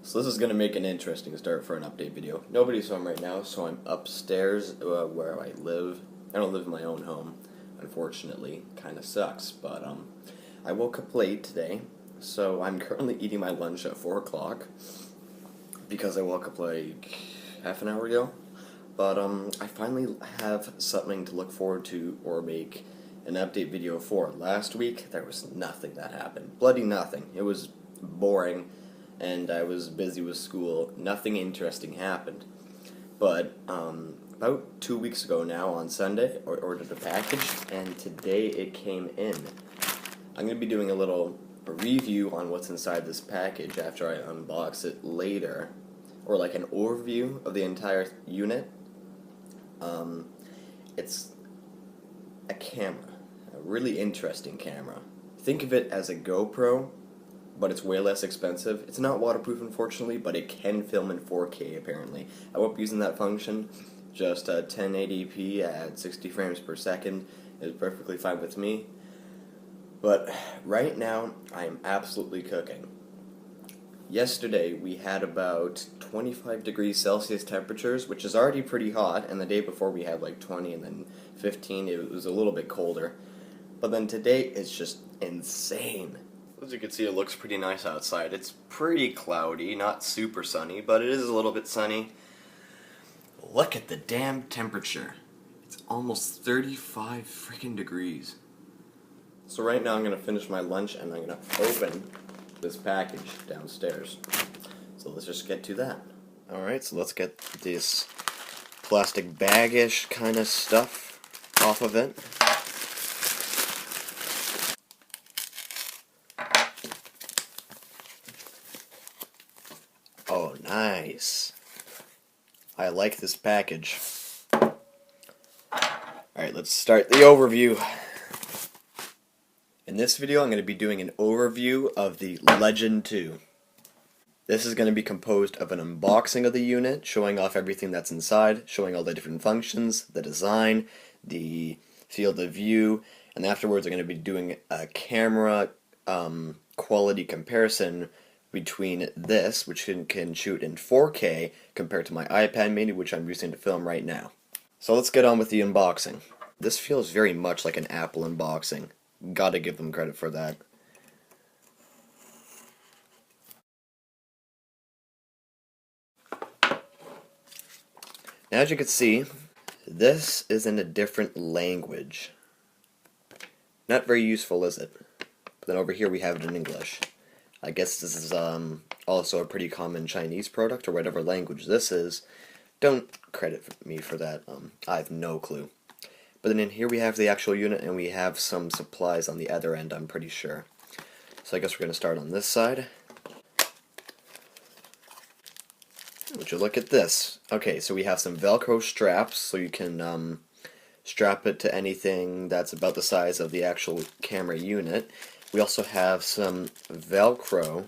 So this is going to make an interesting start for an update video. Nobody's home right now, so I'm upstairs where I live. I don't live in my own home, unfortunately. Kind of sucks, but I woke up late today, so I'm currently eating my lunch at 4 o'clock because I woke up like half an hour ago. But I finally have something to look forward to or make an update video for. Last week, there was nothing that happened. Bloody nothing. It was boring, and I was busy with school. Nothing interesting happened. But about 2 weeks ago now, on Sunday, I ordered a package, and today it came in. I'm going to be doing a little review on what's inside this package after I unbox it later, or like an overview of the entire unit. It's a camera, a really interesting camera. Think of it as a GoPro, but it's way less expensive. It's not waterproof, unfortunately, but it can film in 4K, apparently. I won't be using that function. Just 1080p at 60 frames per second is perfectly fine with me. But right now, I am absolutely cooking. Yesterday, we had about 25 degrees Celsius temperatures, which is already pretty hot, and the day before we had like 20 and then 15. It was a little bit colder. But then today, it's just insane. As you can see, it looks pretty nice outside. It's pretty cloudy, not super sunny, but it is a little bit sunny. Look at the damn temperature. It's almost 35 freaking degrees. So right now I'm going to finish my lunch and I'm going to open this package downstairs. So let's just get to that. Alright, so let's get this plastic baggish kind of stuff off of it. Oh, nice. I like this package. Alright, let's start the overview. In this video, I'm going to be doing an overview of the Legend 2. This is going to be composed of an unboxing of the unit, showing off everything that's inside, showing all the different functions, the design, the field of view, and afterwards I'm going to be doing a camera quality comparison between this, which can shoot in 4K, compared to my iPad mini, which I'm using to film right now. So let's get on with the unboxing. This feels very much like an Apple unboxing. Gotta give them credit for that. Now, as you can see, this is in a different language. Not very useful, is it? But then over here we have it in English. I guess this is also a pretty common Chinese product, or whatever language this is. Don't credit me for that. I have no clue. But then in here we have the actual unit, and we have some supplies on the other end, I'm pretty sure. So I guess we're going to start on this side. Would you look at this? Okay, so we have some Velcro straps, so you can strap it to anything that's about the size of the actual camera unit. We also have some Velcro.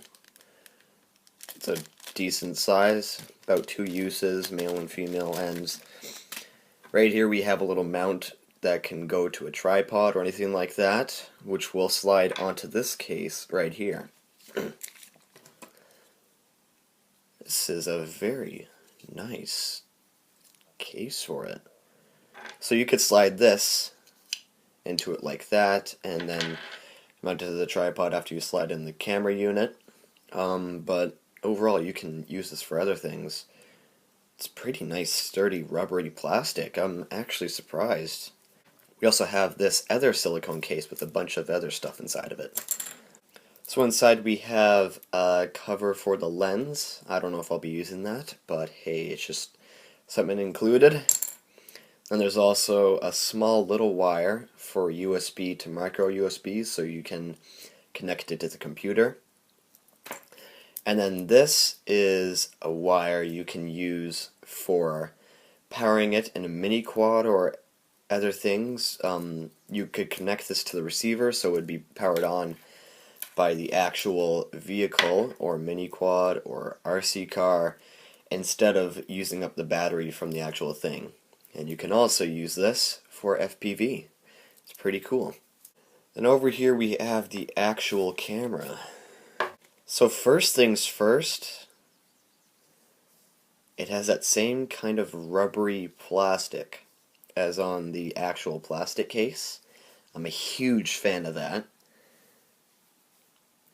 It's a decent size, about 2 uses, male and female ends. Right here we have a little mount that can go to a tripod or anything like that, which will slide onto this case right here. This is a very nice case for it. So you could slide this into it like that, and then mount it to the tripod after you slide in the camera unit. But overall, you can use this for other things. It's pretty nice, sturdy, rubbery plastic. I'm actually surprised. We also have this other silicone case with a bunch of other stuff inside of it. So inside we have a cover for the lens. I don't know if I'll be using that, but hey, it's just something included. And there's also a small little wire for USB to micro USB, so you can connect it to the computer. And then this is a wire you can use for powering it in a mini quad or other things. You could connect this to the receiver, so it would be powered on by the actual vehicle or mini quad or RC car, instead of using up the battery from the actual thing. And you can also use this for FPV. It's pretty cool. Then over here we have the actual camera. So first things first, it has that same kind of rubbery plastic as on the actual plastic case. I'm a huge fan of that.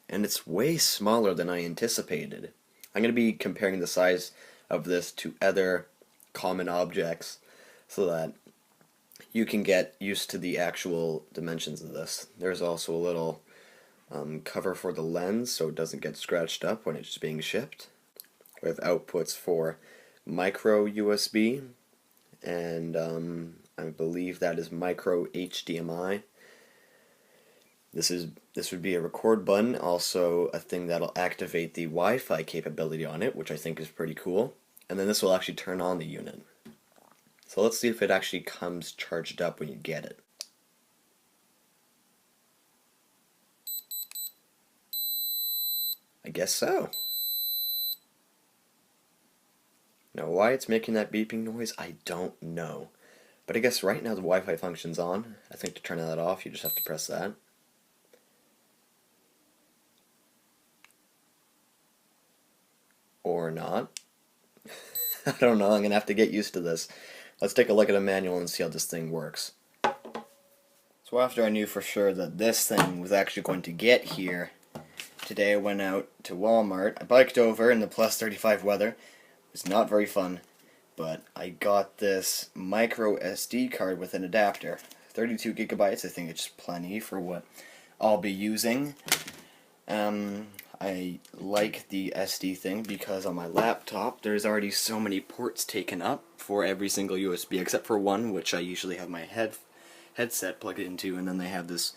And it's way smaller than I anticipated. I'm going to be comparing the size of this to other common objects so that you can get used to the actual dimensions of this. There's also a little cover for the lens so it doesn't get scratched up when it's being shipped. We have outputs for micro USB and I believe that is micro HDMI. This would be a record button, also a thing that'll activate the Wi-Fi capability on it, which I think is pretty cool. And then this will actually turn on the unit. So let's see if it actually comes charged up when you get it. I guess so. Now why it's making that beeping noise, I don't know. But I guess right now the Wi-Fi function's on. I think to turn that off you just have to press that. Or not. I don't know, I'm going to have to get used to this. Let's take a look at a manual and see how this thing works. So after I knew for sure that this thing was actually going to get here, today I went out to Walmart. I biked over in the plus 35 weather. It was not very fun, but I got this micro SD card with an adapter. 32 gigabytes, I think it's plenty for what I'll be using. I like the SD thing because on my laptop there's already so many ports taken up for every single USB except for one, which I usually have my headset plugged into, and then they have this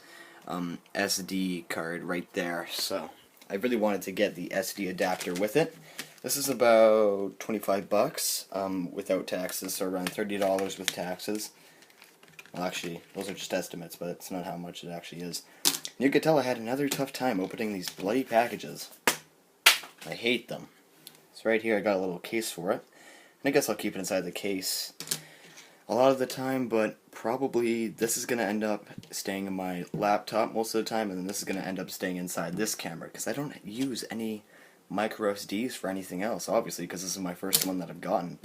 SD card right there. So I really wanted to get the SD adapter with it. This is about 25 bucks without taxes, so around $30 with taxes. Well, actually, those are just estimates, but it's not how much it actually is. You could tell I had another tough time opening these bloody packages. I hate them. So right here I got a little case for it. And I guess I'll keep it inside the case a lot of the time, but probably this is going to end up staying in my laptop most of the time, and then this is going to end up staying inside this camera, because I don't use any micro SDs for anything else, obviously, because this is my first one that I've gotten.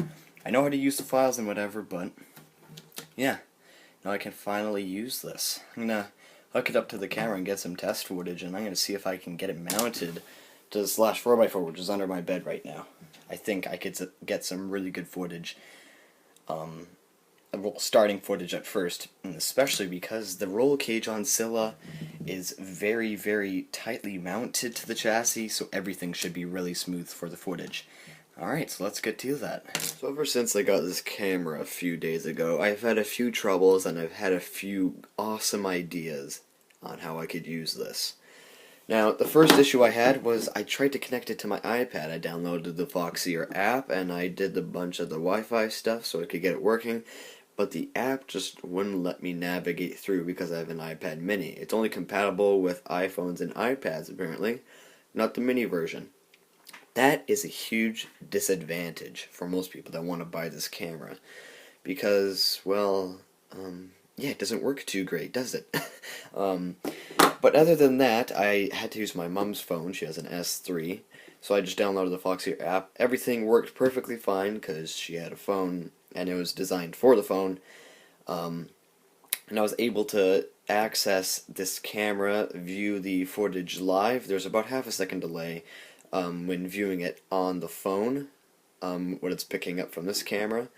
I know how to use the files and whatever, but yeah, now I can finally use this. I'm going to hook it up to the camera and get some test footage, and I'm going to see if I can get it mounted to the slash 4x4, which is under my bed right now. I think I could get some really good footage, starting footage at first, and especially because the roll cage on Scylla is very, very tightly mounted to the chassis, so everything should be really smooth for the footage. Alright, so let's get to that. So ever since I got this camera a few days ago, I've had a few troubles and I've had a few awesome ideas on how I could use this. Now, the first issue I had was I tried to connect it to my iPad. I downloaded the Fourty-Third app and I did a bunch of the Wi-Fi stuff so I could get it working, but the app just wouldn't let me navigate through because I have an iPad mini. It's only compatible with iPhones and iPads apparently, not the mini version. That is a huge disadvantage for most people that want to buy this camera because, well, yeah, it doesn't work too great, does it? But other than that, I had to use my mom's phone. She has an S3, so I just downloaded the Foxy app. Everything worked perfectly fine because she had a phone and it was designed for the phone. And I was able to access this camera, view the footage live. There's about half a second delay when viewing it on the phone, what it's picking up from this camera.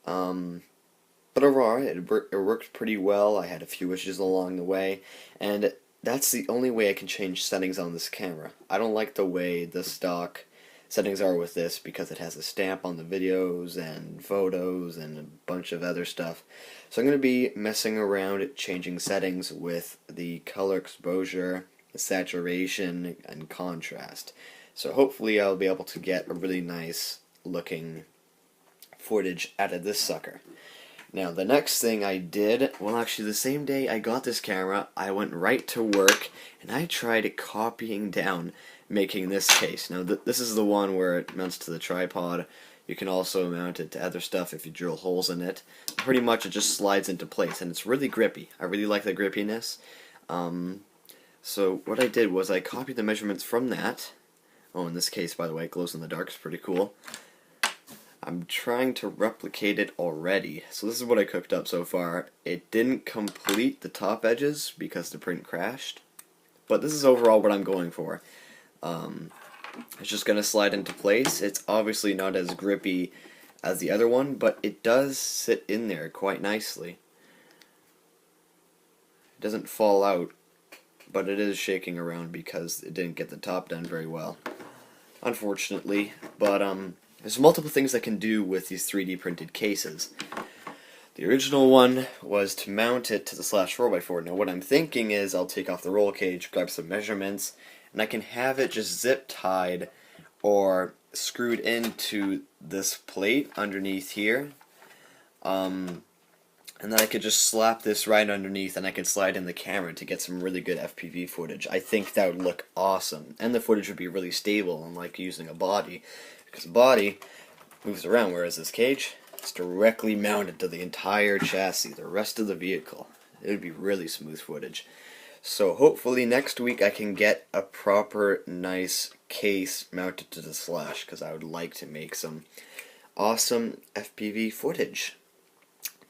But overall, it worked pretty well. I had a few issues along the way, and that's the only way I can change settings on this camera. I don't like the way the stock settings are with this because it has a stamp on the videos and photos and a bunch of other stuff. So I'm going to be messing around changing settings with the color exposure, the saturation, and contrast. So hopefully I'll be able to get a really nice looking footage out of this sucker. Now the next thing I did, well actually the same day I got this camera, I went right to work and I tried copying down making this case. Now this is the one where it mounts to the tripod. You can also mount it to other stuff if you drill holes in it. Pretty much it just slides into place and it's really grippy. I really like the grippiness. So what I did was I copied the measurements from that. Oh, in this case, by the way, it glows in the dark. It's pretty cool. I'm trying to replicate it already. So this is what I cooked up so far. It didn't complete the top edges because the print crashed, but this is overall what I'm going for. It's just going to slide into place. It's obviously not as grippy as the other one, but it does sit in there quite nicely. It doesn't fall out, but it is shaking around because it didn't get the top done very well, unfortunately. But there's multiple things I can do with these 3D printed cases. The original one was to mount it to the slash 4x4. Now what I'm thinking is I'll take off the roll cage, grab some measurements, and I can have it just zip tied or screwed into this plate underneath here. And then I could just slap this right underneath and I could slide in the camera to get some really good FPV footage. I think that would look awesome. And the footage would be really stable, unlike using a body. Because the body moves around, whereas this cage is directly mounted to the entire chassis, the rest of the vehicle. It would be really smooth footage. So hopefully next week I can get a proper nice case mounted to the slash, because I would like to make some awesome FPV footage.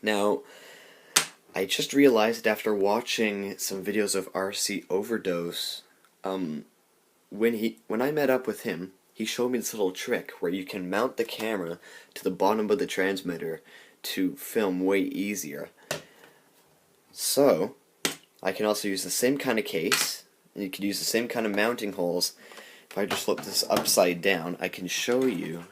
Now, I just realized after watching some videos of RC Overdose, when I met up with him, he showed me this little trick where you can mount the camera to the bottom of the transmitter to film way easier. So, I can also use the same kind of case, and you can use the same kind of mounting holes. If I just flip this upside down, I can show you.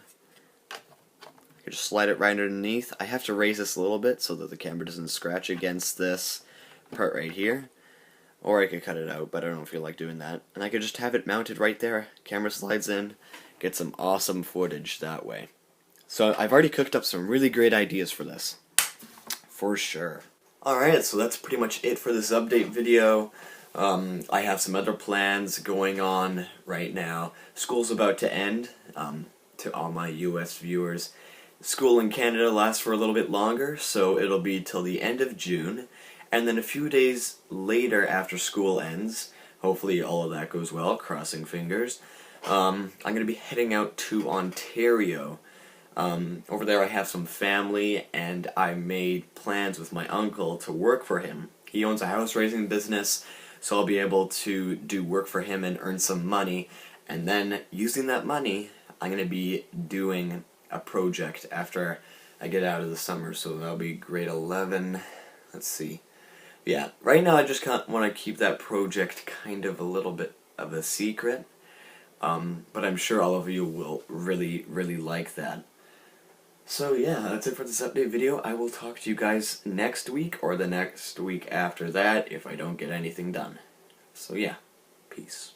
I can just slide it right underneath. I have to raise this a little bit so that the camera doesn't scratch against this part right here. Or I could cut it out, but I don't feel like doing that. And I could just have it mounted right there. Camera slides in, get some awesome footage that way. So I've already cooked up some really great ideas for this. For sure. Alright, so that's pretty much it for this update video. I have some other plans going on right now. School's about to end, to all my US viewers. School in Canada lasts for a little bit longer, so it'll be till the end of June. And then a few days later after school ends, hopefully all of that goes well, crossing fingers, I'm going to be heading out to Ontario. Over there I have some family, and I made plans with my uncle to work for him. He owns a house raising business, so I'll be able to do work for him and earn some money, and then using that money I'm going to be doing a project after I get out of the summer, so that'll be grade 11, let's see. Yeah, right now I just want to keep that project kind of a little bit of a secret, but I'm sure all of you will really, really like that. So yeah, that's it for this update video. I will talk to you guys next week or the next week after that if I don't get anything done. So yeah, peace.